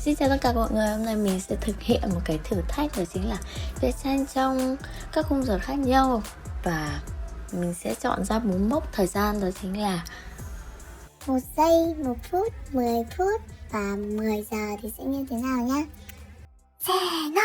Xin chào tất cả mọi người, hôm nay mình sẽ thực hiện một cái thử thách, đó chính là vẽ tranh trong các khung giờ khác nhau. Và mình sẽ chọn ra 4 mốc thời gian, đó chính là 1 giây, 1 phút, 10 phút và 10 giờ thì sẽ như thế nào nhá. Xe nó.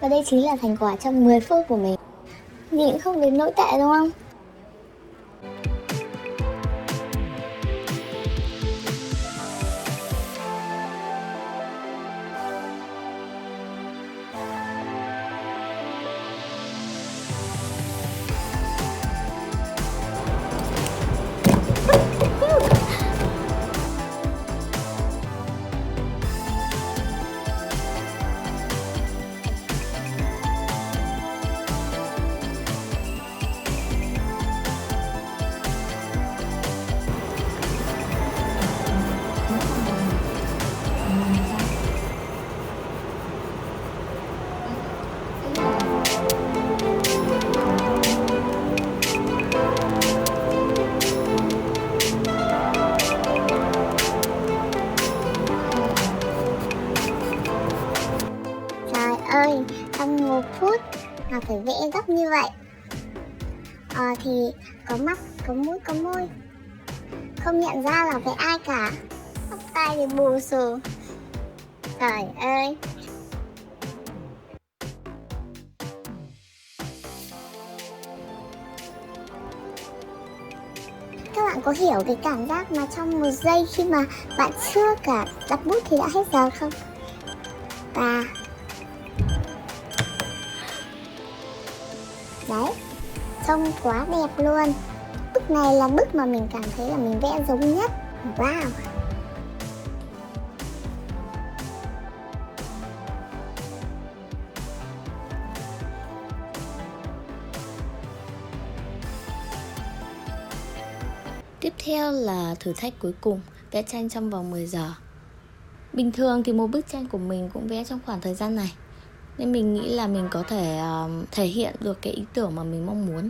Và đây chính là thành quả trong 10 phút của mình. Nhìn không đến nỗi tệ đúng không? Ơi, trong 1 phút mà phải vẽ góc như vậy thì có mắt, có mũi, có môi, không nhận ra là vẽ ai cả, tóc tai thì bù xù. Trời ơi. Các bạn có hiểu cái cảm giác mà trong 1 giây khi mà bạn chưa cả đặt bút thì đã hết giờ không? Và đấy, trông quá đẹp luôn. Bức này là bức mà mình cảm thấy là mình vẽ giống nhất. Wow. Tiếp theo là thử thách cuối cùng, vẽ tranh trong vòng 10 giờ. Bình thường thì một bức tranh của mình cũng vẽ trong khoảng thời gian này, nên mình nghĩ là mình có thể thể hiện được cái ý tưởng mà mình mong muốn.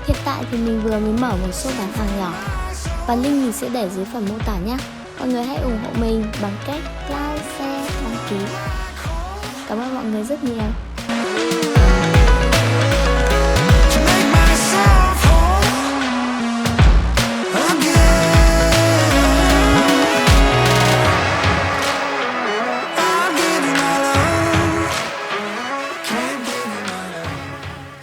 Hiện tại thì mình vừa mới mở một shop bán hàng nhỏ và link mình sẽ để dưới phần mô tả nhé. Mọi người hãy ủng hộ mình bằng cách like, share, đăng ký. Cảm ơn mọi người rất nhiều.